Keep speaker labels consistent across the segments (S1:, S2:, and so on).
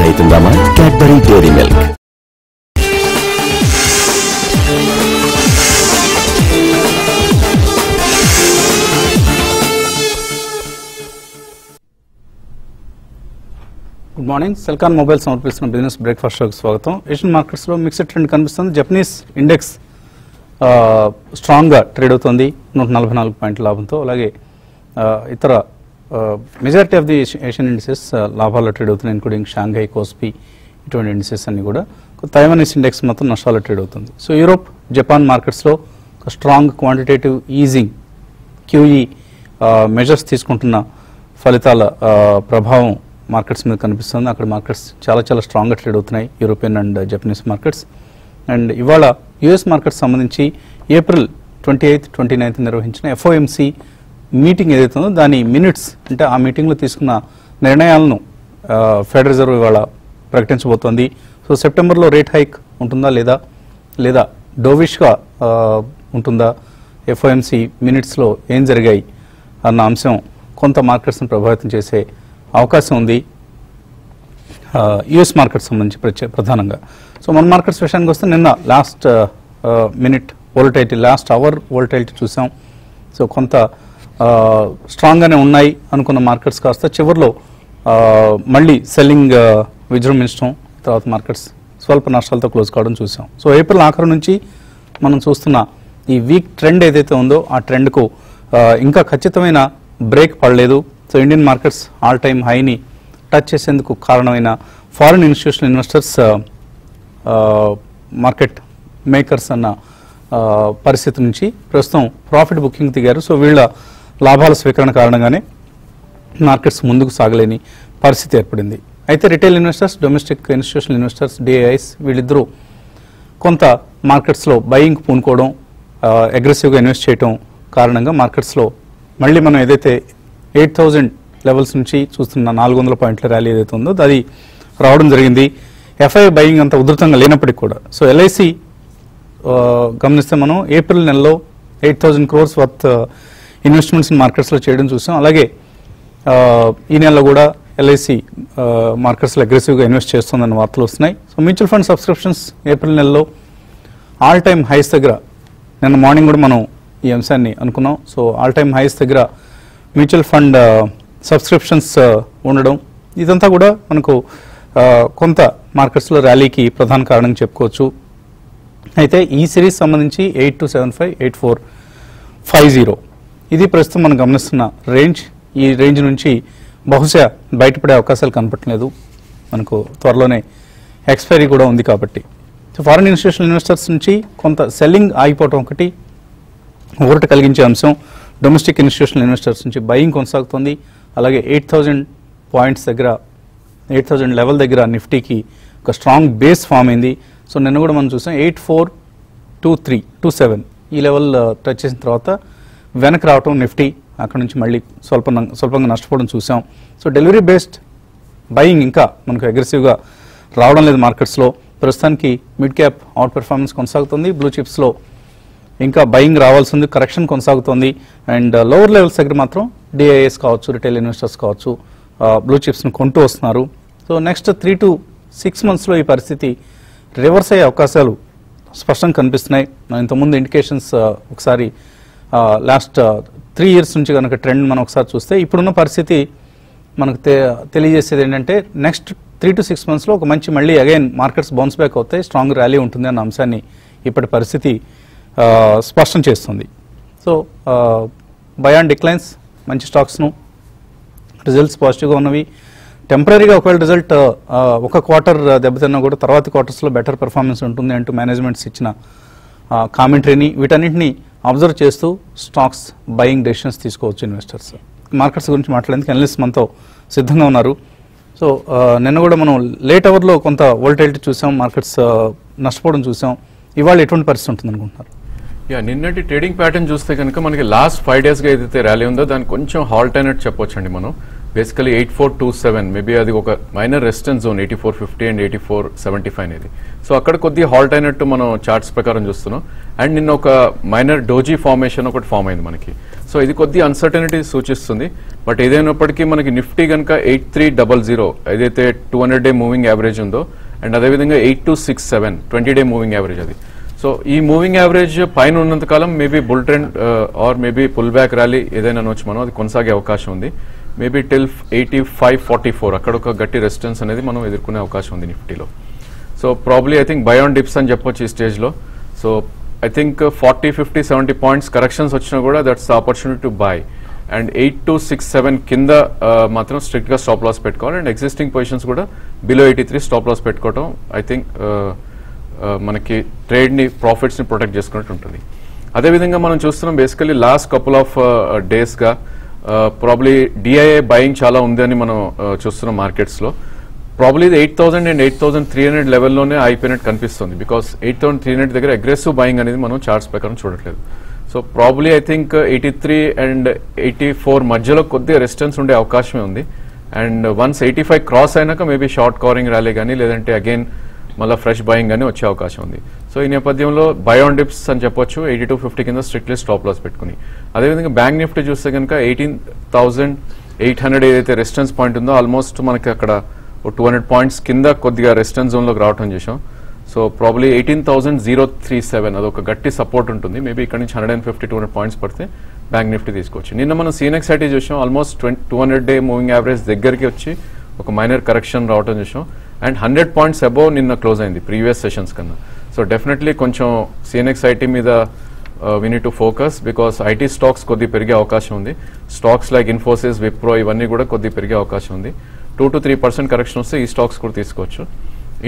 S1: స్నేహితుందామా Cadbury Dairy Milk.
S2: Good morning. Celkon mobile సమర్పిస్తున్న business breakfast షోకి స్వాగతం. ఏషియన్ మార్కెట్స్లో మిక్స్డ్ ట్రెండ్ కనిపిస్తుంది. జపనీస్ ఇండెక్స్ స్ట్రాంగ్గా ట్రేడ్ అవుతుంది 144 పాయింట్ల లాభంతో. అలాగే ఇతర majority of the Asian indices లాభాల్లో ట్రేడ్ అవుతున్నాయి, ఇంక్లూడింగ్ షాంఘై, కోస్పీ, ఇటువంటి ఇండిసెస్ అన్ని కూడా. తైవానీస్ ఇండెక్స్ మాత్రం నష్టాల్లో ట్రేడ్ అవుతుంది. సో యూరోప్, జపాన్ మార్కెట్స్లో ఒక strong quantitative easing QE measures తీసుకుంటున్న ఫలితాల ప్రభావం మార్కెట్స్ మీద కనిపిస్తుంది. అక్కడ మార్కెట్స్ చాలా స్ట్రాంగ్గా ట్రేడ్ అవుతున్నాయి, European and Japanese markets. And ఇవాళ యూఎస్ మార్కెట్స్ సంబంధించి ఏప్రిల్ 28, 29 నిర్వహించిన ఎఫ్ఓఎంసీ మీటింగ్ ఏదైతే ఉందో దాని మినిట్స్, అంటే ఆ మీటింగ్లో తీసుకున్న నిర్ణయాలను ఫెడరల్ రిజర్వ్ ఇవాళ ప్రకటించబోతోంది. సో సెప్టెంబర్లో రేట్ హైక్ ఉంటుందా లేదా డోవిష్గా ఉంటుందా, ఎఫ్ఓఎంసీ మినిట్స్లో ఏం జరిగాయి అన్న అంశం కొంత మార్కెట్స్ని ప్రభావితం చేసే అవకాశం ఉంది యుఎస్ మార్కెట్ సంబంధించి ప్రధానంగా. సో మన మార్కెట్స్ విషయానికి వస్తే నిన్న last minute volatility, last hour volatility చూసాం. సో కొంత స్ట్రాంగ్గానే ఉన్నాయి అనుకున్న మార్కెట్స్ కాస్త చివరిలో మళ్ళీ సెల్లింగ్ విజృంభించడం, తర్వాత మార్కెట్స్ స్వల్ప నష్టాలతో క్లోజ్ కావడం చూసాం. సో ఏప్రిల్ ఆఖరు నుంచి మనం చూస్తున్న ఈ వీక్ ట్రెండ్ ఏదైతే ఉందో ఆ ట్రెండ్కు ఇంకా ఖచ్చితమైన బ్రేక్ పడలేదు. So Indian markets all time హైని టచ్ చేసేందుకు కారణమైన foreign institutional investors market makers అన్న పరిస్థితి నుంచి ప్రస్తుతం ప్రాఫిట్ బుకింగ్ దిగారు. సో వీళ్ళ లాభాల స్వీకరణ కారణంగానే మార్కెట్స్ ముందుకు సాగలేని పరిస్థితి ఏర్పడింది. అయితే retail investors, domestic institutional investors, DIIs వీళ్ళిద్దరూ కొంత మార్కెట్స్లో బయింగ్ పూనుకోవడం, అగ్రెసివ్గా ఇన్వెస్ట్ చేయడం కారణంగా మార్కెట్స్లో మళ్ళీ మనం ఏదైతే 8,000 లెవెల్స్ నుంచి చూస్తున్న 400 పాయింట్ల ర్యాలీ ఏదైతే ఉందో అది రావడం జరిగింది. ఎఫ్ఐ బయింగ్ అంత ఉధృతంగా లేనప్పటికీ కూడా. సో ఎల్ఐసి గమనిస్తే మనం ఏప్రిల్ నెలలో 8,000 crores వర్త్ ఇన్వెస్ట్మెంట్స్ మార్కెట్స్లో చేయడం చూసాం. అలాగే ఈ నెలలో కూడా ఎల్ఐసి మార్కెట్స్లో అగ్రెసివ్గా ఇన్వెస్ట్ చేస్తుందన్న వార్తలు వస్తున్నాయి. So mutual fund subscriptions April నెలలో ఆల్ టైమ్ హైస్ దగ్గర, నిన్న మార్నింగ్ కూడా మనం ఈ అంశాన్ని అనుకున్నాం. సో ఆల్ టైమ్ హైస్ దగ్గర మ్యూచువల్ ఫండ్ సబ్స్క్రిప్షన్స్ ఉండడం, ఇదంతా కూడా మనకు కొంత మార్కెట్స్లో ర్యాలీకి ప్రధాన కారణం చెప్పుకోవచ్చు. అయితే ఈ సిరీస్ సంబంధించి 8275, 8450 ఇది ప్రస్తుతం మనం గమనిస్తున్న రేంజ్. ఈ రేంజ్ నుంచి బహుశా బయటపడే అవకాశాలు కనపట్లేదు, మనకు త్వరలోనే ఎక్స్పైరీ కూడా ఉంది కాబట్టి. సో ఫారిన్ ఇన్స్టిట్యూషనల్ ఇన్వెస్టర్స్ నుంచి కొంత సెల్లింగ్ ఆగిపోవటం ఒకటి ఊరట కలిగించే అంశం. డొమెస్టిక్ ఇన్స్టిట్యూషనల్ ఇన్వెస్టర్స్ నుంచి బయింగ్ కొనసాగుతుంది. అలాగే 8,000 పాయింట్స్ దగ్గర, 8,000 లెవెల్ దగ్గర నిఫ్టీకి ఒక స్ట్రాంగ్ బేస్ ఫామ్ అయింది. సో నిన్న కూడా మనం చూసాం 842327 ఈ లెవెల్ టచ్ చేసిన తర్వాత వెనక్కి రావటం నిఫ్టీ, అక్కడ నుంచి మళ్ళీ స్వల్పంగా నష్టపోవడం చూసాం. సో డెలివరీ బేస్డ్ బయింగ్ ఇంకా మనకు అగ్రెసివ్గా రావడం లేదు మార్కెట్స్లో. ప్రస్తుతానికి మిడ్ క్యాప్ అవుట్ పెర్ఫార్మెన్స్ కొనసాగుతుంది, బ్లూ చిప్స్లో ఇంకా బయింగ్ రావాల్సింది, కరెక్షన్ కొనసాగుతోంది. అండ్ లోవర్ లెవెల్స్ దగ్గర మాత్రం డిఐఎస్ కావచ్చు, రిటైల్ ఇన్వెస్టర్స్ కావచ్చు, బ్లూ చిప్స్ని కొంటూ వస్తున్నారు. సో నెక్స్ట్ 3 to 6 monthsలో ఈ పరిస్థితి రివర్స్ అయ్యే అవకాశాలు స్పష్టంగా కనిపిస్తున్నాయి. ఇంతకుముందు ఇండికేషన్స్ ఒకసారి లాస్ట్ 3 years నుంచి కనుక ట్రెండ్ మనం ఒకసారి చూస్తే ఇప్పుడున్న పరిస్థితి మనకు తెలియజేసేది ఏంటంటే నెక్స్ట్ 3 to 6 monthsలో ఒక మంచి మళ్ళీ అగైన్ మార్కెట్స్ బౌన్స్ బ్యాక్ అవుతాయి, స్ట్రాంగ్ ర్యాలీ ఉంటుంది అన్న అంశాన్ని ఇప్పటి పరిస్థితి స్పష్టం చేస్తుంది. సో బై ఆన్ డిక్లైన్స్, మంచి స్టాక్స్ను, రిజల్ట్స్ పాజిటివ్గా ఉన్నవి. టెంపరీగా ఒకవేళ రిజల్ట్ ఒక క్వార్టర్ దెబ్బతిన్నా కూడా తర్వాత క్వార్టర్స్లో బెటర్ పెర్ఫార్మెన్స్ ఉంటుంది అంటూ మేనేజ్మెంట్స్ ఇచ్చిన కామెంటరీని, వీటన్నింటినీ అబ్జర్వ్ చేస్తూ స్టాక్స్ బయింగ్ డెసిషన్స్ తీసుకోవచ్చు ఇన్వెస్టర్స్. మార్కెట్స్ గురించి మాట్లాడేందుకు అనలిస్ట్ మనతో సిద్ధంగా ఉన్నారు. సో నిన్న కూడా మనం లేట్ అవర్లో కొంత వోల్టైలిటీ చూసాం, మార్కెట్స్ నష్టపోవడం చూసాం. ఇవాళ ఎటువంటి పరిస్థితి ఉంటుంది అనుకుంటున్నారు?
S3: నిన్నటి ట్రేడింగ్ ప్యాటర్న్ చూస్తే కనుక మనకి లాస్ట్ 5 daysగా ఏదైతే ర్యాలీ ఉందో దాన్ని కొంచెం హాల్ట్ అయినట్టు చెప్పొచ్చండి మనం. బేసికలీ 8427 మేబీ అది ఒక మైనర్ రెసిస్టెన్స్ జోన్ 8450 అండ్ 8475 అనేది. సో అక్కడ కొద్దిగా హాల్ట్ అయినట్టు మనం చార్ట్స్ ప్రకారం చూస్తున్నాం. అండ్ నిన్న ఒక మైనర్ డోజీ ఫార్మేషన్ ఒకటి ఫామ్ అయింది మనకి. సో ఇది కొద్ది అన్సర్టనిటీ సూచిస్తుంది. బట్ ఏదైనప్పటికీ మనకి నిఫ్టీ కనుక 8300 ఏదైతే 200-డే మూవింగ్ యావరేజ్ ఉందో, అండ్ అదేవిధంగా 8267 20-డే మూవింగ్ యావరేజ్ అది. సో ఈ మూవింగ్ యావరేజ్ పైన ఉన్నంత కాలం maybe bull trend or maybe pull back rally ఏదైనా అనొచ్చు మనం, అది కొనసాగే అవకాశం ఉంది. మేబీ టిల్ 8544 అక్కడ ఒక గట్టి రెసిస్టెన్స్ అనేది మనం ఎదుర్కొనే అవకాశం ఉంది నిఫ్టీలో. So probably I think by on dips అని చెప్పొచ్చు ఈ స్టేజ్లో. So I think 40, 50, 70 points corrections వచ్చినా కూడా that's the opportunity to buy. And 8267 కింద మాత్రం స్ట్రిక్ట్ గా స్టాప్ లాస్ పెట్టుకోవాలి. అండ్ ఎగ్జిస్టింగ్ పొజిషన్స్ కూడా బిలో 83 స్టాప్ లాస్ పెట్టుకోవడం ఐ థింక్ మనకి ట్రేడ్ ని ప్రాఫిట్స్ ని ప్రొటెక్ట్ చేసుకున్నట్టు ఉంటుంది. అదేవిధంగా మనం చూస్తున్నాం basically last couple of days గా ప్రాబ్లీ డిఐఏ బయింగ్ చాలా ఉంది అని మనం చూస్తున్నాం మార్కెట్స్ లో. ప్రాబ్లీ ఇది 8000 అండ్ 8300 లెవెల్లోనే అయిపోయినట్టు కనిపిస్తుంది. బికాస్ 8300 దగ్గర అగ్రెసివ్ బయింగ్ అనేది మనం చార్ట్స్ ప్రకారం చూడట్లేదు. So probably I think 83 and 84 మధ్యలో కొద్దిగా రెసిస్టెన్స్ ఉండే అవకాశమే ఉంది. అండ్ వన్స్ 85 క్రాస్ అయినాక మేబీ షార్ట్ కవరింగ్ ర్యాలీ కానీ లేదంటే అగైన్ మళ్ళీ ఫ్రెష్ బయింగ్ కానీ వచ్చే అవకాశం ఉంది. సో ఈ నేపథ్యంలో బై ఆన్ డిప్స్ అని చెప్పొచ్చు 8250 కింద స్ట్రిక్ట్లీ స్టాప్ లాస్ పెట్టుకుని. అదేవిధంగా బ్యాంక్ నిఫ్టీ చూస్తే కనుక 18800 ఏదైతే రెసిస్టెన్స్ పాయింట్ ఉందో ఆల్మోస్ట్ మనకి అక్కడ 200 పాయింట్స్ కింద కొద్దిగా రెసిస్టెన్స్ జోన్లోకి రావడం చేసాం. సో ప్రాబ్లీ 18037 అదొక గట్టి సపోర్ట్ ఉంటుంది. మేబీ ఇక్కడ నుంచి 150-200 పాయింట్స్ పడితే బ్యాంక్ నిఫ్టీ తీసుకోవచ్చు. నిన్న మనం సీనెక్స్ ఐటీ చూసాం ఆల్మోస్ట్ 200-డే మూవింగ్ యావరేజ్ దగ్గరికి వచ్చి ఒక మైనర్ కరెక్షన్ రావడం చూసాం. అండ్ 100 పాయింట్స్ అబోవ్ నిన్న క్లోజ్ అయింది ప్రీవియస్ సెషన్స్ కన్నా. సో డెఫినెట్లీ కొంచెం సీనెక్స్ ఐటీ మీద we need to focus because IT stocks కొద్ది పెరిగే అవకాశం ఉంది. స్టాక్స్ లైక్ ఇన్ఫోసిస్, విప్రో ఇవన్నీ కూడా కొద్ది పెరిగే అవకాశం ఉంది. 2-3% కరెక్షన్ వస్తే ఈ స్టాక్స్ కూడా తీసుకోవచ్చు.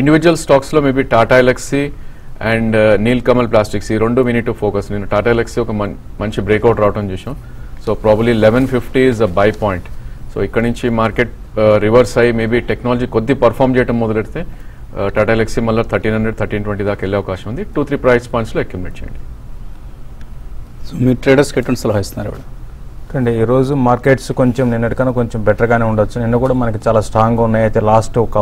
S3: ఇండివిజువల్ స్టాక్స్లో maybe Tata Elxsi and Nilkamal plastics ఈ రెండు వీ నీడ్ టు ఫోకస్. నేను టాటా ఎలక్సీ ఒక మంచి బ్రేక్అవుట్ రావడం చూసాం. So probably 1150 is a by point. So ఇక్కడ నుంచి మార్కెట్ రివర్స్ అయ్యి మేబీ టెక్నాలజీ కొద్ది పర్ఫామ్ చేయడం మొదలెడితే టాటా ఎలక్సీ మళ్ళీ 1300-1320 దాకా వెళ్ళే అవకాశం ఉంది. 2-3 ప్రైస్ పాయింట్స్లో అక్యుములేట్ చేయండి.
S2: సో మీ ట్రేడర్స్కి ఎటువంటి సలహా ఇస్తున్నారు?
S4: అంటే ఈరోజు మార్కెట్స్ కొంచెం నిన్నటికన్నా కొంచెం బెటర్గానే ఉండొచ్చు. నిన్న కూడా మనకి చాలా స్ట్రాంగ్గా ఉన్నాయి. అయితే లాస్ట్ ఒక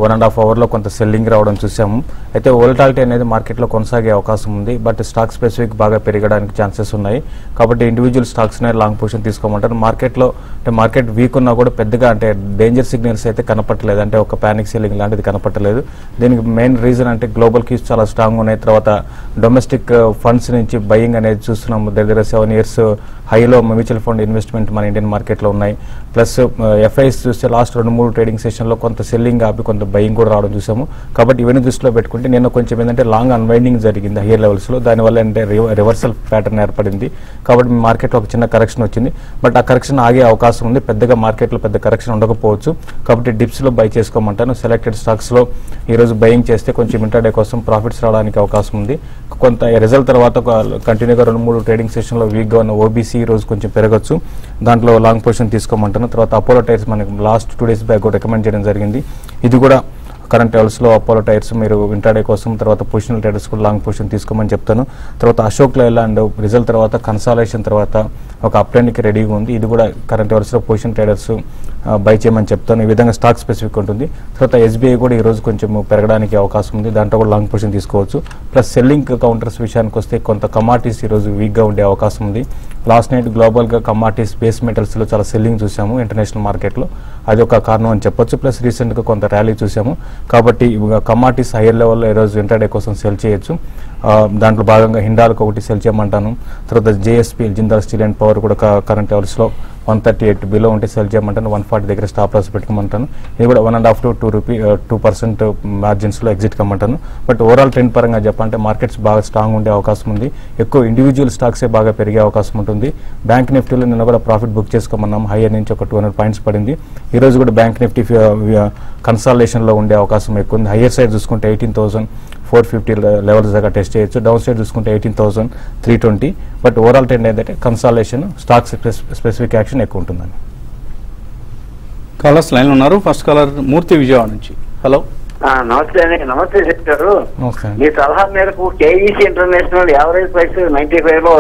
S4: 1.5 అవర్లో కొంత సెల్లింగ్ రావడం చూసాము. అయితే వోలటాలిటీ అనేది మార్కెట్లో కొనసాగే అవకాశం ఉంది. బట్ స్టాక్ స్పెసిఫిక్ బాగా పెరగడానికి ఛాన్సెస్ ఉన్నాయి. కాబట్టి ఇండివిజువల్ స్టాక్స్నే లాంగ్ పొజిషన్ తీసుకోమంటారు. మార్కెట్లో అంటే మార్కెట్ వీక్ ఉన్నా కూడా పెద్దగా అంటే డేంజర్ సిగ్నల్స్ అయితే కనపట్టలేదు. అంటే ఒక ప్యానిక్ సెల్లింగ్ లాంటిది కనపట్టలేదు. దీనికి మెయిన్ రీజన్ అంటే గ్లోబల్ కీస్ చాలా స్ట్రాంగ్ ఉన్నాయి. తర్వాత డొమెస్టిక్ ఫండ్స్ నుంచి బయింగ్ అనేది చూస్తున్నాము. దగ్గర 7 years హైలో మ్యూచువల్ ఫండ్ ఇన్వెస్ట్మెంట్ మన ఇండియన్ మార్కెట్లో ఉన్నాయి. ప్లస్ ఎఫ్ఐస్ చూస్తే లాస్ట్ 2-3 ట్రేడింగ్ సెషన్లో కొంత సెల్లింగ్ ఆపి కొంత బయింగ్ కూడా రావడం చూసాము. కాబట్టి ఇవన్నీ దృష్టిలో పెట్టుకుంటే నిన్న కొంచెం ఏంటంటే లాంగ్ అన్వైండింగ్ జరిగింది హైయర్ లెవెల్స్లో. దానివల్ల అంటే రివర్సల్ ప్యాటర్న్ ఏర్పడింది. కాబట్టి మార్కెట్లో ఒక చిన్న కరెక్షన్ వచ్చింది. బట్ ఆ కరెక్షన్ ఆగే అవకాశం ఉంది. పెద్దగా మార్కెట్లో పెద్ద కరెక్షన్ ఉండకపోవచ్చు. కాబట్టి డిప్స్లో బై చేసుకోమంటాను. సెలెక్టెడ్ స్టాక్స్లో ఈరోజు బయింగ్ చేస్తే కొంచెం ఇంటర్డే కోసం ప్రాఫిట్స్ రావడానికి అవకాశం ఉంది. కొంత రిజల్ట్ తర్వాత కంటిన్యూగా 2-3 ట్రేడింగ్ సెషన్లో వీక్గా ఉన్న ఓబీసీ ఈరోజు కొంచెం పెరగచ్చు. దాంట్లో లాంగ్ పొజిషన్ తీసుకోమంటాను. తర్వాత అపోలో టైర్స్ మనకి లాస్ట్ 2 days బ్యాక్ రికమెండ్ చేయడం జరిగింది. ఇది కూడా కరెంట్ లెవెల్స్లో అపోలో టైర్స్ మీరు ఇంటర్డే కోసం తర్వాత పొజిషనల్ ట్రేడర్స్ కూడా లాంగ్ పొజిషన్ తీసుకోమని చెప్తాను. తర్వాత అశోక్ లైలాండ్ రిజల్ట్ తర్వాత కన్సాలేషన్ తర్వాత ఒక అప్ట్రెండ్కి రెడీగా ఉంది. ఇది కూడా కరెంట్ లెవెల్స్లో పొజిషన్ ట్రేడర్స్ బై చేయమని చెప్తాను. ఈ విధంగా స్టాక్ స్పెసిఫిక్ ఉంటుంది. తర్వాత ఎస్బీఐ కూడా ఈరోజు కొంచెం పెరగడానికి అవకాశం ఉంది. దాంట్లో కూడా లాంగ్ పొజిషన్ తీసుకోవచ్చు. ప్లస్ సెల్లింగ్ కౌంటర్స్ విషయానికి వస్తే కొంత కమాడిటీస్ ఈరోజు వీక్గా ఉండే అవకాశం ఉంది. లాస్ట్ నైట్ గ్లోబల్గా కమాడిటీస్ బేస్ మెటల్స్లో చాలా సెల్లింగ్ చూసాము ఇంటర్నేషనల్ మార్కెట్లో. అది ఒక కారణం అని చెప్పొచ్చు. ప్లస్ రీసెంట్గా కొంత ర్యాలీ చూసాము. కాబట్టి కమాడిటీస్ హైయర్ లెవెల్లో ఈరోజు ఇంటర్డే కోసం సెల్ చేయొచ్చు. దాంట్లో భాగంగా హిండాల్కి ఒకటి సెల్ చేయమంటాను. తర్వాత JSP Jindal steel and power కూడా కరెంట్ లెవెల్స్లో 138 బిలో ఉంటే సెల్ చేయమంటాను. 140 దగ్గర స్టాప్ లాస్ పెట్టుకోమంటాను. ఇది కూడా 1.5-2% మార్జిన్స్లో ఎగ్జిట్ కమ్మంటాను. బట్ ఓవరాల్ ట్రెండ్ పరంగా చెప్పాలంటే మార్కెట్స్ బాగా స్ట్రాంగ్ ఉండే అవకాశం ఉంది. ఎక్కువ ఇండివిజువల్ స్టాక్సే బాగా పెరిగే అవకాశం ఉంటుంది. బ్యాంక్ నిఫ్టీలో నిన్న కూడా ప్రాఫిట్ బుక్ చేసుకోమన్నాం. హైయర్ నుంచి ఒక 200 పాయింట్స్ పడింది. ఈరోజు కూడా బ్యాంక్ నిఫ్టీ కన్సాలేషన్లో ఉండే అవకాశం ఎక్కువ ఉంది. హైయర్ సైడ్ చూసుకుంటే 18,450 లెవెల్స్ దాకా టెస్ట్ చేయొచ్చు. డౌన్ సైడ్ చూసుకుంటే 18,320. బట్ ఓవరాల్ ట్రెండ్ ఏంటంటే కన్సాలేషన్ స్టాక్ స్పెసిఫిక్ యాక్షన్ ఎక్కువ ఉంటుందని.
S2: కాలర్స్ లైన్లో ఉన్నారు. ఫస్ట్ కాలర్ మూర్తి విజయవాడ నుంచి. హలో.
S5: నమస్తే అండి. నమస్తే చెప్తారు. మీ సలహా మేరకు కేఈసీ ఇంటర్నేషనల్ యావరేజ్ ప్రైస్ 95లో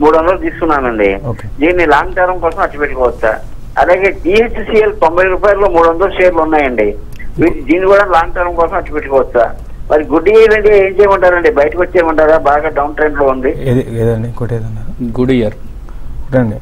S5: 300 తీసుకున్నానండి. దీన్ని లాంగ్ టర్మ్ కోసం అచ్చి పెట్టుకోవచ్చా? అలాగే టీహెచ్సిఎల్ 90 రూపాయల్లో 300 షేర్లు ఉన్నాయండి. దీన్ని కూడా లాంగ్ టర్మ్ కోసం అచ్చి పెట్టుకోవచ్చా? మరి గుడ్ ఇయర్ అంటే ఏం చేయమంటారండి? బయటకు వచ్చేయమంటారా? బాగా డౌన్ ట్రెండ్ లో ఉంది.
S4: ఏదండి ఇంకోటి ఏదన్నారు?
S2: గుడ్ ఇయర్
S4: రండి.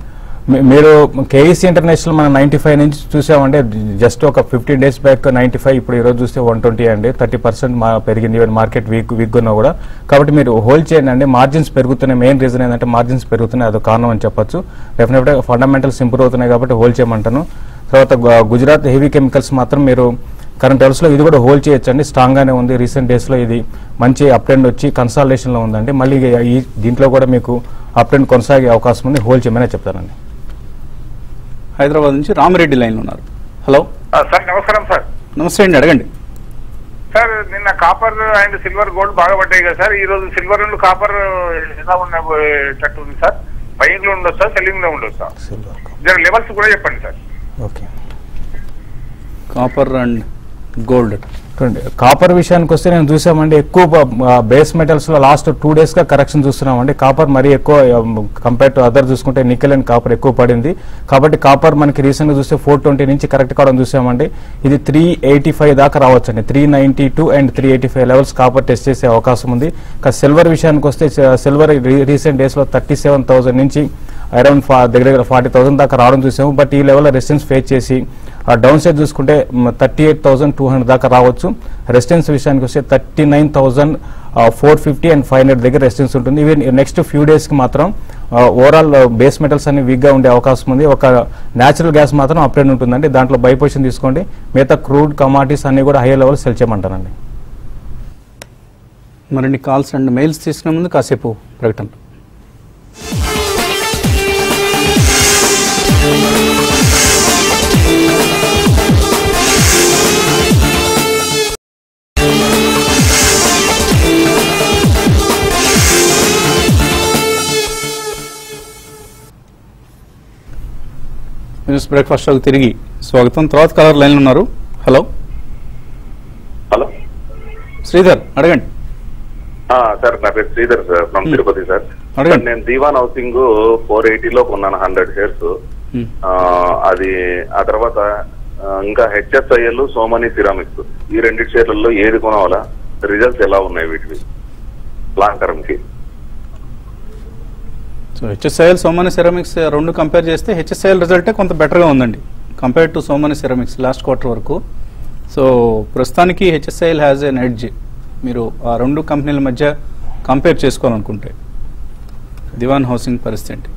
S4: మీరు కేఈసీ ఇంటర్నేషనల్ మనం 95 నుంచి చూసామంటే జస్ట్ ఒక 15 days బ్యాక్ 95, ఇప్పుడు ఈరోజు చూస్తే 120 అండి. 30% పెరిగింది ఈవెన్ మార్కెట్ వీక్ ఉన్నా కూడా. కాబట్టి మీరు హోల్డ్ చేయండి అండి. మార్జిన్స్ పెరుగుతున్నాయి. మెయిన్ రీజన్ ఏంటంటే మార్జిన్స్ పెరుగుతున్నాయి, అదొక కారణం అని చెప్పొచ్చు. డెఫినెట్గా ఫండమెంటల్స్ ఇంప్రూవ్ అవుతున్నాయి కాబట్టి హోల్డ్ చేయమంటాను. తర్వాత గుజరాత్ హెవీ కెమికల్స్ మాత్రం మీరు కరెంట్ లెవెల్స్లో ఇది కూడా హోల్డ్ చేయొచ్చండి. స్ట్రాంగ్గానే ఉంది. రీసెంట్ డేస్లో ఇది మంచి అప్ ట్రెండ్ వచ్చి కన్సాలిడేషన్లో ఉందండి. మళ్ళీ దీంట్లో కూడా మీకు అప్ ట్రెండ్ కొనసాగే అవకాశం ఉంది. హోల్డ్ చేయమనే చెప్తానండి.
S2: హైదరాబాద్ నుంచి రామిరెడ్డి లైన్లో ఉన్నారు. హలో
S6: సార్, నమస్కారం సార్.
S2: నమస్తే అండి, అడగండి
S6: సార్. నిన్న కాపర్ అండ్ సిల్వర్ గోల్డ్ బాగా పడ్డాయి కదా సార్. ఈ రోజు సిల్వర్ అండ్ కాపర్ ఎలా ఉన్నట్టు ఉంది సార్? బయింగ్ లో ఉండొచ్చు సార్, సెల్లింగ్ లో ఉండొచ్చు సార్? జర లెవెల్స్ కూడా చెప్పండి sir.
S4: Okay,
S2: copper and gold.
S4: Copper విషయానికి వస్తే నేను చూసామండి, ఎక్కువ బేస్ మెటల్స్ లో లాస్ట్ 2 days గా కరెక్షన్ చూస్తున్నామండి. కాపర్ మరీ ఎక్కువ కంపేర్ టు అదర్ చూసుకుంటే నికెల్ అండ్ కాపర్ ఎక్కువ పడింది. కాబట్టి కాపర్ మనకి రీసెంట్ గా చూస్తే 420 నుంచి కరెక్ట్ కావడం చూసామండి. ఇది 385 దాకా రావచ్చండి. 392 అండ్ 385 లెవెల్స్ కాపర్ టెస్ట్ చేసే అవకాశం ఉంది. సిల్వర్ విషయానికి వస్తే సిల్వర్ రీసెంట్ డేస్ లో 37,000 నుంచి అరౌండ్ దగ్గర 40,000 దాకా రావడం చూసాము. బట్ ఈ లెవెల్లో రెసిస్టెన్స్ ఫేస్ చేసి డౌన్ సైడ్ చూసుకుంటే 38,200 దాకా రావచ్చు. రెసిస్టెన్స్ విషయానికి వస్తే 39,450 అండ్ 500 దగ్గర రెసిస్టెన్స్ ఉంటుంది. ఈవెన్ నెక్స్ట్ ఫ్యూ డేస్కి మాత్రం ఓవరాల్ బేస్ మెటల్స్ అన్ని వీక్గా ఉండే అవకాశం ఉంది. ఒక న్యాచురల్ గ్యాస్ మాత్రం అప్ ట్రెండ్ ఉంటుందండి. దాంట్లో బై పొజిషన్ తీసుకోండి. మిగతా క్రూడ్ కమాడిటీస్ అన్ని కూడా హై లెవెల్ సెల్ చేయమంటానండి.
S2: మరిన్ని కాల్స్ అండ్ మెయిల్స్ తీసుకునే ముందు కాసేపు ప్రకటన. న్యూస్ బ్రేక్ఫాస్ట్ షోకి తిరిగి స్వాగతం. తర్వాత కలర్ లైన్లో ఉన్నారు. హలో
S7: హలో
S2: శ్రీధర్, అడగండి
S7: సార్. నా పేరు Sridhar sir, from Tirupati sir. నేను దీవాన్ హౌసింగ్ 480లో కొన్నాను 100 shares. అది ఆ తర్వాత ఇంకా హెచ్ఎస్ఐఎల్, సోమని సిరామిక్స్, ఈ 2 షేర్లలో ఏది కొనాలా? రిజల్ట్స్ ఎలా ఉన్నాయి వీటివి లాంగ్ టర్మ్ కి?
S2: సో హెచ్ఎస్ఐఎల్, సోమని సిరామిక్స్ రెండు కంపేర్ చేస్తే హెచ్ఎస్ఐఎల్ రిజల్టే కొంత బెటర్గా ఉందండి compare to Somany ceramics last quarter వరకు. సో ప్రస్తుతానికి హెచ్ఎస్ఐఎల్ హ్యాజ్ ఎన్ ఎడ్జ్. మీరు ఆ రెండు కంపెనీల మధ్య కంపేర్ చేసుకోవాలనుకుంటే దివాన్ హౌసింగ్ పరిస్థితి.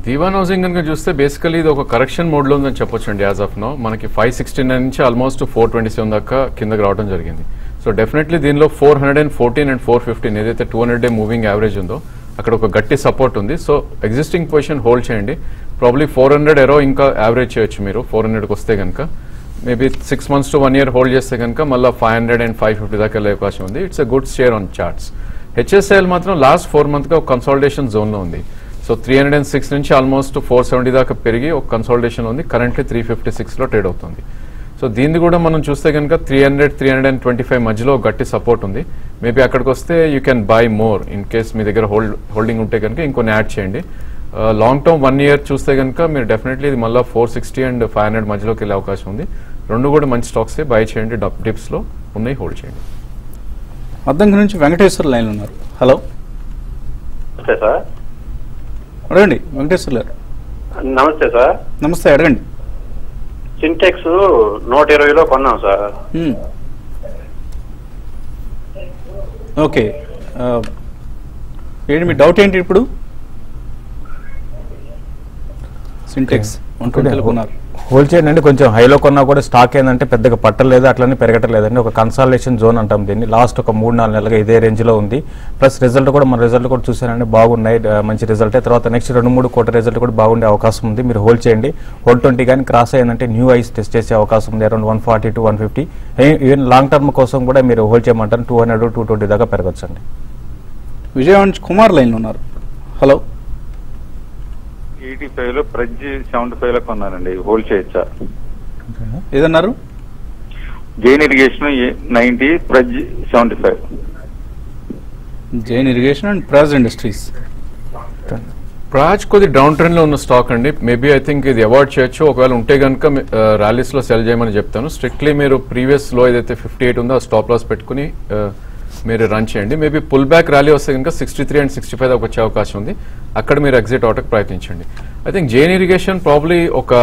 S3: దివాన్ హౌసింగ్ కనుక చూస్తే బేసికలీ ఇది ఒక కరెక్షన్ మోడ్లో ఉందని చెప్పొచ్చు అండి. యాజ్ ఆఫ్ నో మనకి 569 నుంచి ఆల్మోస్ట్ 427 దాకా కిందకి రావడం జరిగింది. సో డెఫినెట్లీ దీనిలో 414 అండ్ 415 ఏదైతే 200-day మూవింగ్ యావరేజ్ ఉందో అక్కడ ఒక గట్టి సపోర్ట్ ఉంది. సో ఎగ్జిస్టింగ్ పొజిషన్ హోల్డ్ చేయండి. ప్రాబ్లీ 400 ఎరో ఇంకా యావరేజ్ చేయొచ్చు మీరు 400కి వస్తే కనుక. Maybe 6 months to 1 year hold చేస్తే కనుక మళ్ళీ 500 and 550 దాకా వెళ్ళే అవకాశం ఉంది. It's a good share on charts. HSIL మాత్రం లాస్ట్ 4 monthsగా ఒక కన్సాలిడేషన్ జోన్లో ఉంది. సో 306 నుంచి ఆల్మోస్ట్ 470 దాకా పెరిగి ఒక కన్సాలిడేషన్ ఉంది. కరెంట్లీ 356లో ట్రేడ్ అవుతుంది. సో దీన్ని కూడా మనం చూస్తే కనుక 300-325 మధ్యలో గట్టి సపోర్ట్ ఉంది. మేబీ అక్కడికి వస్తే you can buy more in case మీ దగ్గర హోల్డింగ్ ఉంటే కనుక ఇంకొన్ని యాడ్ చేయండి. లాంగ్ టర్మ్ 1 year చూస్తే కనుక మీరు డెఫినెట్లీ ఇది మళ్ళీ 460 and 500 మధ్యలోకి వెళ్ళే అవకాశం ఉంది. రెండు కూడా మంచి స్టాక్స్ బై చేయండి. డిప్స్లో ఉన్నాయి, హోల్డ్ చేయండి.
S2: అద్దంకి నుంచి వెంకటేశ్వర లైన్లో ఉన్నారు. హలో
S7: నమస్తే సార్.
S2: అడగండి వెంకటేశ్వర గారు.
S7: నమస్తే సార్.
S2: నమస్తే, అడగండి.
S7: సింటెక్స్ 120లో కొన్నాం సార్.
S2: ఓకే, ఏంటి మీ డౌట్ ఏంటి ఇప్పుడు? సింటెక్స్ 120లో కొన్నారు,
S4: హోల్డ్ చేయండి అండి. కొంచెం హైలో కొన్నా కూడా స్టాక్ ఏంటంటే పెద్దగా పట్టలేదు, అట్లనే పెరగట్లేదండి. ఒక కన్సాలిడేషన్ జోన్ అంటాం దీన్ని. లాస్ట్ ఒక 3-4 నెలలుగా ఇదే రేంజ్లో ఉంది. ప్లస్ రిజల్ట్ కూడా మన రిజల్ట్ కూడా చూసానండి, బాగున్నాయి, మంచి రిజల్టే. తర్వాత నెక్స్ట్ 2-3 quarter రిజల్ట్ కూడా బాగుండే అవకాశం ఉంది. మీరు హోల్డ్ చేయండి. 120 కానీ క్రాస్ అయ్యిందంటే న్యూ ఐస్ టెస్ట్ చేసే అవకాశం ఉంది. Around 140 to 150. Even long term కోసం కూడా మీరు హోల్డ్ చేయమంటారు. 200-220 దాకా పెరగచ్చండి.
S2: విజయవాడ నుంచి కుమార్ లైన్లో ఉన్నారు. హలో
S8: 85లో ప్రజ్ 75లో కొన్నానండి, హోల్డ్ చేయొచ్చా?
S2: ఏదన్నారు?
S8: జైన్ ఇరిగేషన్ 90, ప్రజ్ 75.
S2: జైన్ ఇరిగేషన్ అండ్ ప్రాజ్ ఇండస్ట్రీస్.
S3: ప్రాజ్ కొద్ది డౌన్ ట్రెండ్ లో ఉన్న స్టాక్ అండి. మేబీ ఐ థింక్ ఇది అవాయిడ్ చేయొచ్చు. ఒకవేళ ఉంటే కనుక ర్యాలీస్ లో సెల్ చేయమని చెప్తాను. స్ట్రిక్ట్లీ మీరు ప్రీవియస్ లో ఏదైతే 58 ఉందో ఆ స్టాప్ లాస్ పెట్టుకుని మీరు రన్ చేయండి. మేబీ పుల్ బ్యాక్ ర్యాలీ వస్తే కనుక 63 and 65 దాకా వచ్చే అవకాశం ఉంది. అక్కడ మీరు ఎగ్జిట్ అవటకు ప్రయత్నించండి. I think Jain irrigation probably ఒక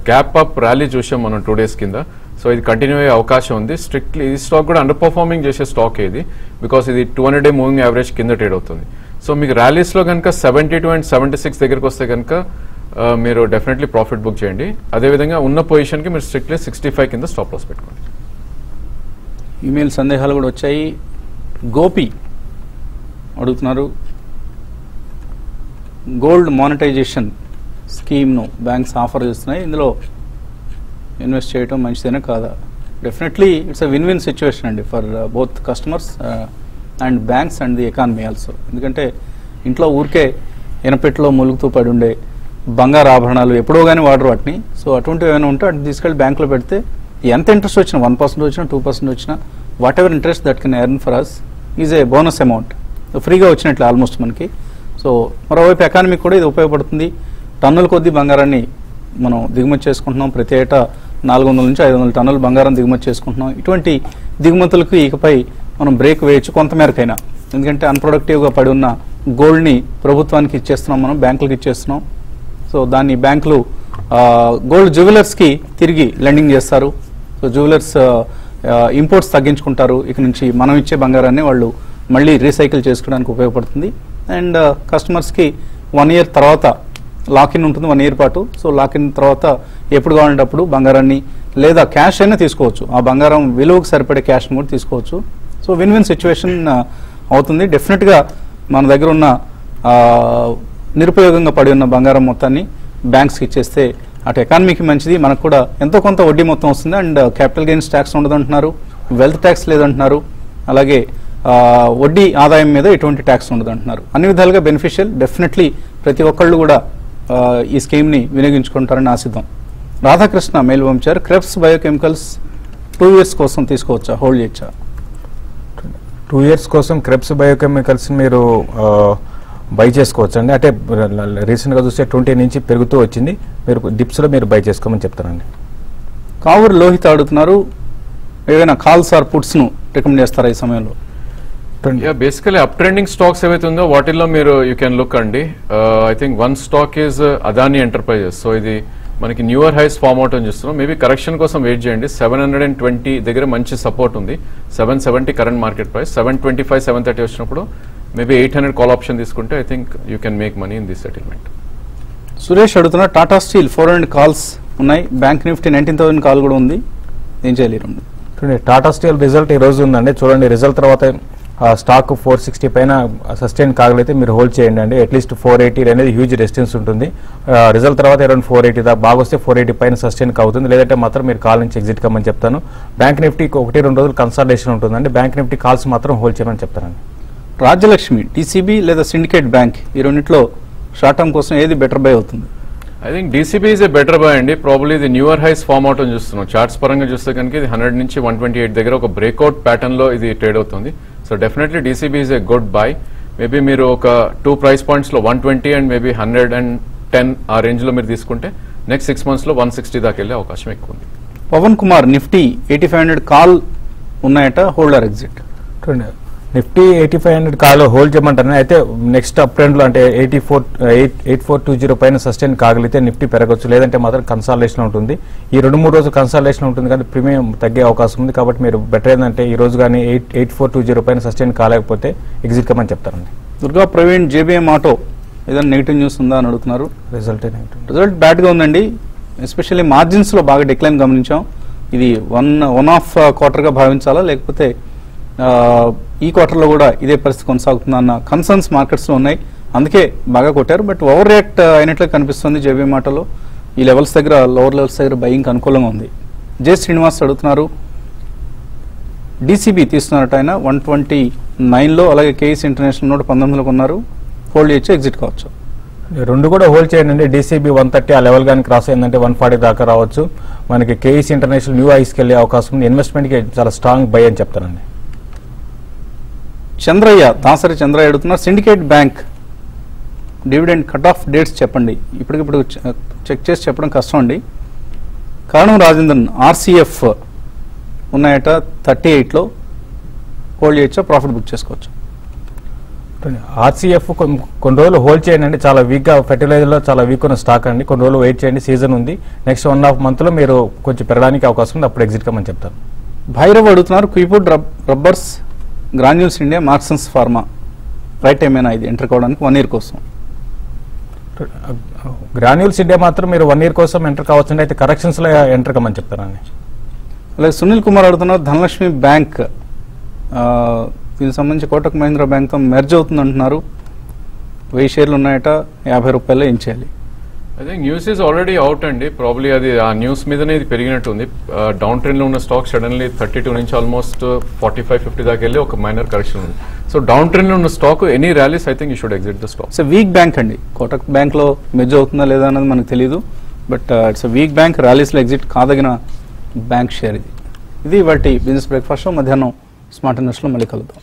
S3: గ్యాప్ అప్ ర్యాలీ చూసాం మనం 2 days కింద. సో ఇది కంటిన్యూ అయ్యే అవకాశం ఉంది. స్ట్రిక్ట్లీ ఈ స్టాక్ కూడా అండర్ పర్ఫార్మింగ్ చేసే స్టాక్ ఇది, బికాస్ ఇది 200-day మూవింగ్ యావరేజ్ కింద ట్రేడ్ అవుతుంది. సో మీకు ర్యాలీస్లో కనుక 72 and 76 దగ్గరకు వస్తే కనుక మీరు డెఫినెట్లీ ప్రాఫిట్ బుక్ చేయండి. అదేవిధంగా ఉన్న పొజిషన్కి మీరు స్ట్రిక్ట్లీ 65 కింద స్టాప్ లాస్ పెట్టుకోండి.
S2: ఈమెయిల్ సందేహాలు కూడా వచ్చాయి. గోపి అడుగుతున్నారు, గోల్డ్ మానిటైజేషన్ స్కీమ్ను బ్యాంక్స్ ఆఫర్ చేస్తున్నాయి, ఇందులో ఇన్వెస్ట్ చేయడం మంచిదేనా కాదా? Definitely it's a win win situation అండి for both customers and banks and the economy also. ఎందుకంటే ఇంట్లో ఊరికే ఎనపెట్లో ములుగుతూ పడి ఉండే బంగారు ఆభరణాలు ఎప్పుడో కానీ వాడరు వాటిని. సో అటువంటివి ఏమైనా ఉంటే అటు తీసుకెళ్ళి బ్యాంకులో పెడితే ఎంత ఇంట్రెస్ట్ వచ్చినా 1% వచ్చినా 2% వచ్చినా whatever interest that can earn for us is a bonus amount, ఫ్రీగా వచ్చినట్లు ఆల్మోస్ట్ మనకి. సో మరోవైపు ఎకానమీకి కూడా ఇది ఉపయోగపడుతుంది. టన్నుల కొద్దీ బంగారాన్ని మనం దిగుమతి చేసుకుంటున్నాం. ప్రతి ఏటా 400 నుంచి 500 టన్నుల బంగారం దిగుమతి చేసుకుంటున్నాం. ఇటువంటి దిగుమతులకు ఇకపై మనం బ్రేక్ వేయచ్చు కొంతమేరకైనా. ఎందుకంటే అన్ప్రొడక్టివ్గా పడి ఉన్న గోల్డ్ని ప్రభుత్వానికి ఇచ్చేస్తున్నాం, మనం బ్యాంకులకు ఇచ్చేస్తున్నాం. సో దాన్ని బ్యాంకులు గోల్డ్ జ్యువెలర్స్కి తిరిగి లెండింగ్ చేస్తారు. సో జ్యువెలర్స్ ఇంపోర్ట్స్ తగ్గించుకుంటారు. ఇక నుంచి మనం ఇచ్చే బంగారాన్ని వాళ్ళు మళ్ళీ రీసైకిల్ చేసుకోవడానికి ఉపయోగపడుతుంది. అండ్ కస్టమర్స్కి 1 year తర్వాత లాకిన్ ఉంటుంది, 1 year పాటు. సో లాకిన్ తర్వాత ఎప్పుడు కావాలంటే అప్పుడు బంగారాన్ని లేదా క్యాష్ అయినా తీసుకోవచ్చు. ఆ బంగారం విలువకు సరిపడే క్యాష్ని కూడా తీసుకోవచ్చు. సో విన్ విన్ సిచ్యువేషన్ అవుతుంది. డెఫినెట్గా మన దగ్గర ఉన్న నిరుపయోగంగా పడి ఉన్న బంగారం మొత్తాన్ని బ్యాంక్స్కి ఇచ్చేస్తే అటు ఎకానమీకి మంచిది, మనకు కూడా ఎంతో కొంత వడ్డీ మొత్తం వస్తుంది. అండ్ క్యాపిటల్ గెయిన్స్ ట్యాక్స్ ఉండదంటున్నారు, వెల్త్ ట్యాక్స్ లేదంటున్నారు, అలాగే వడ్డీ ఆదాయం మీద ఎటువంటి ట్యాక్స్ ఉండదంటున్నారు. అన్ని విధాలుగా బెనిఫిషియల్. డెఫినెట్లీ ప్రతి ఒక్కళ్ళు కూడా ఈ స్కీమ్ని వినియోగించుకుంటారని ఆశిద్దాం. రాధాకృష్ణ మెయిల్ పంపించారు, క్రెప్స్ బయోకెమికల్స్ 2 years కోసం తీసుకోవచ్చా, హోల్డ్ చేయొచ్చా?
S4: 2 years కోసం క్రెప్స్ బయోకెమికల్స్ మీరు బై చేసుకోవచ్చు అండి. అంటే రీసెంట్గా చూస్తే 20 నుంచి పెరుగుతూ వచ్చింది. మీరు డిప్స్లో మీరు బై చేసుకోమని చెప్తారండి.
S2: కావూరు లోహిత అడుగుతున్నారు, ఏవైనా కాల్స్ ఆర్ పుట్స్ను రికమెండ్ చేస్తారా ఈ సమయంలో?
S3: బేసికలీ అప్ ట్రెండింగ్ స్టాక్స్ ఏవైతే ఉందో వాటిల్లో మీరు యూ కెన్ లుక్ అండి. I think one stock is Adani enterprises. So ఇది మనకి న్యూయర్ హైస్ ఫామ్ అవుట్ అని చూస్తున్నాం. మేబీ కరెక్షన్ కోసం వెయిట్ చేయండి. 720 దగ్గర మంచి సపోర్ట్ ఉంది. 770 కరెంట్ మార్కెట్ ప్రైస్. 725, 730 వచ్చినప్పుడు మేబీ 800 కాల్ ఆప్షన్ తీసుకుంటే I think you can make money in this settlement.
S2: Suresh అడుగుతున్నా, టాటా స్టీల్ 400 కాల్స్ ఉన్నాయి, బ్యాంక్ నిఫ్టీ 19,000 కాల్ కూడా ఉంది, ఏం చేయాలి?
S4: టాటా స్టీల్ రిజల్ట్ ఈ రోజు ఉందండి. చూడండి, రిజల్ట్ తర్వాత స్టాక్ 460 పైన సస్టైన్ కాగలైతే మీరు హోల్డ్ చేయండి అండి. అట్లీస్ట్ 480 అనేది హ్యూజ్ రెసిస్టెన్స్ ఉంటుంది. రిజల్ట్ తర్వాత అరౌండ్ 480 దాకా బాగా వస్తే 480 పైన సస్టైన్ అవుతుంది. లేదంటే మాత్రం మీరు కాల్ నుంచి ఎగ్జిట్ కమ్మని చెప్తాను. బ్యాంక్ నిఫ్టీకి 1-2 రోజులు కన్సల్టేషన్ ఉంటుందండి. బ్యాంక్ నిఫ్టీ కాల్స్ మాత్రం హోల్డ్ చేయమని చెప్తానండి.
S2: రాజ్యలక్ష్మి, టీసీబీ లేదా సిండికేట్ బ్యాంక్, ఈ రెండింటిలో షార్ట్ టర్మ్ కోసం ఏది బెటర్ బై అవుతుంది?
S3: I think DCB is a better by అండి. ప్రాబ్లీ ఇది న్యూయర్ హైస్ ఫామ్ అవుట్ అని చూస్తున్నాం. చార్ట్స్ పరంగా చూస్తే కనుక ఇది 100 నుంచి 128 దగ్గర ఒక బ్రేక్అవుట్ ప్యాటర్న్ లో ఇది ట్రేడ్ అవుతుంది. So definitely DCB is a good bye. Maybe మీరు ఒక 2 price points లో 120 అండ్ మేబీ 110 ఆ రేంజ్ లో మీరు తీసుకుంటే నెక్స్ట్ 6 months లో 160 దాకా వెళ్ళే అవకాశం ఎక్కువ ఉంది.
S2: పవన్ కుమార్, నిఫ్టీ 8500 కాల్ ఉన్నాయట, hold or exit?
S4: Nifty 8500 call hold చేయమంటారు. అయితే నెక్స్ట్ అప్ ట్రెండ్ లో అంటే 8420 పైన సస్టైన్ కాగలిగితే నిఫ్టీ పెరగచ్చు. లేదంటే మాత్రం కన్సాలిడేషన్ ఉంటుంది. ఈ 2-3 రోజులు కన్సాలిడేషన్ ఉంటుంది, కానీ ప్రీమియం తగ్గే అవకాశం ఉంది. కాబట్టి మీరు బెటర్ ఏంటంటే ఈ రోజు కానీ 8420 పైన సస్టైన్ కాలేకపోతే ఎగ్జిట్ కమ్మని చెప్తారండి.
S2: దుర్గా ప్రవీణ్, జేబీఎం ఆటో ఏదైనా నెగిటివ్ న్యూస్ ఉందా అని అడుగుతున్నారు. రిజల్ట్ బ్యాడ్గా ఉందండి. ఎస్పెషల్లీ మార్జిన్స్లో బాగా డిక్లైన్ గమనించాం. ఇది వన్ ఆఫ్ క్వార్టర్గా భావించాలా, లేకపోతే ఈ క్వార్టర్లో కూడా ఇదే పరిస్థితి కొనసాగుతుందన్న కన్సర్న్స్ మార్కెట్స్లో ఉన్నాయి. అందుకే బాగా కొట్టారు. బట్ ఓవర్ రియాక్ట్ అయినట్లే కనిపిస్తుంది జేబీఎం ఆటోలో. ఈ లెవెల్స్ దగ్గర, లోవర్ లెవెల్స్ దగ్గర బయింగ్ అనుకూలంగా ఉంది. జే శ్రీనివాస్ అడుగుతున్నారు, డీసీబీ తీస్తున్నారట ఆయన 129లో, అలాగే కేఎస్ ఇంటర్నేషనల్ నోట్ 19లో కొన్నారు, హోల్డ్ చేయొచ్చు, ఎగ్జిట్ కావచ్చు?
S4: రెండు కూడా హోల్డ్ చేయండి. డీసీబీ 130 ఆ లెవెల్ కానీ క్రాస్ అయిందంటే 140 దాకా రావచ్చు. మనకి కేఎస్ ఇంటర్నేషనల్ న్యూ హైస్కి వెళ్ళే అవకాశం ఉంది. ఇన్వెస్ట్మెంట్కి చాలా స్ట్రాంగ్ బై అని చెప్తానండి.
S2: చంద్రయ్య, దాసరి చంద్రయ్య అడుగుతున్నారు, syndicate bank dividend cut off dates చెప్పండి. ఇప్పటికిప్పుడు చెక్ చేసి చెప్పడం కష్టం అండి. కారణం రాజేంద్రన్, ఆర్సీఎఫ్ ఉన్నాయట 38లో, హోల్డ్ చేయొచ్చా, ప్రాఫిట్ బుక్ చేసుకోవచ్చు?
S4: ఆర్సీఎఫ్ కొన్ని రోజులు హోల్డ్ చేయండి అండి. చాలా వీక్గా ఫెర్టిలైజర్లో చాలా వీక్ ఉన్న స్టాక్ అండి. కొన్ని రోజులు వెయిట్ చేయండి, సీజన్ ఉంది. నెక్స్ట్ 1.5 monthలో మీరు కొంచెం పెరగడానికి అవకాశం ఉంది, అప్పుడు ఎగ్జిట్ కమ్మని చెప్తాను.
S2: భైరవ్ అడుగుతున్నారు, క్విపుడ్ rubbers, Granules India, Marksans Pharma right టైమేనా ఇది ఎంటర్ కావడానికి 1 year కోసం?
S4: గ్రాన్యూల్స్ ఇండియా మాత్రం మీరు 1 year కోసం ఎంటర్ కావచ్చు. అయితే కరెక్షన్స్లో ఎంటర్ కమ్మని చెప్తానండి.
S2: అలాగే సునీల్ కుమార్ అడుగుతున్నారు, ధనలక్ష్మి బ్యాంక్ దీనికి సంబంధించి కోటక్ మహీంద్రా బ్యాంక్తో మెర్జ్ అవుతుంది అంటున్నారు. 1000 shares ఉన్నాయట, 50 రూపాయలు ఏం చేయాలి?
S3: I think news is already out అండి. ప్రాబ్లీ అది ఆ న్యూస్ మీదనే ఇది పెరిగినట్టు ఉంది. డౌన్ ట్రెండ్ లో ఉన్న స్టాక్ సడన్లీ 32 నుంచి ఆల్మోస్ట్ 45-50 దాకా వెళ్ళి ఒక మైనర్ కరెక్షన్ ఉంది. సో డౌన్ ట్రెండ్ లో ఉన్న stock any rallies I think you should exit the stock.
S2: It's weak bank అండి. కోటక్ బ్యాంక్ లో మెర్జ్ అవుతుందా లేదా అనేది మనకు తెలియదు. But it's weak bank, rallies లో ఎగ్జిట్ కాదగిన బ్యాంక్ షేర్ ఇది. ఇది వాటి బిజినెస్ బ్రేక్ఫాస్ట్. మధ్యాహ్నం స్మార్ట్ ఇన్వెస్ట్ లో మళ్ళీ కలుద్దాం.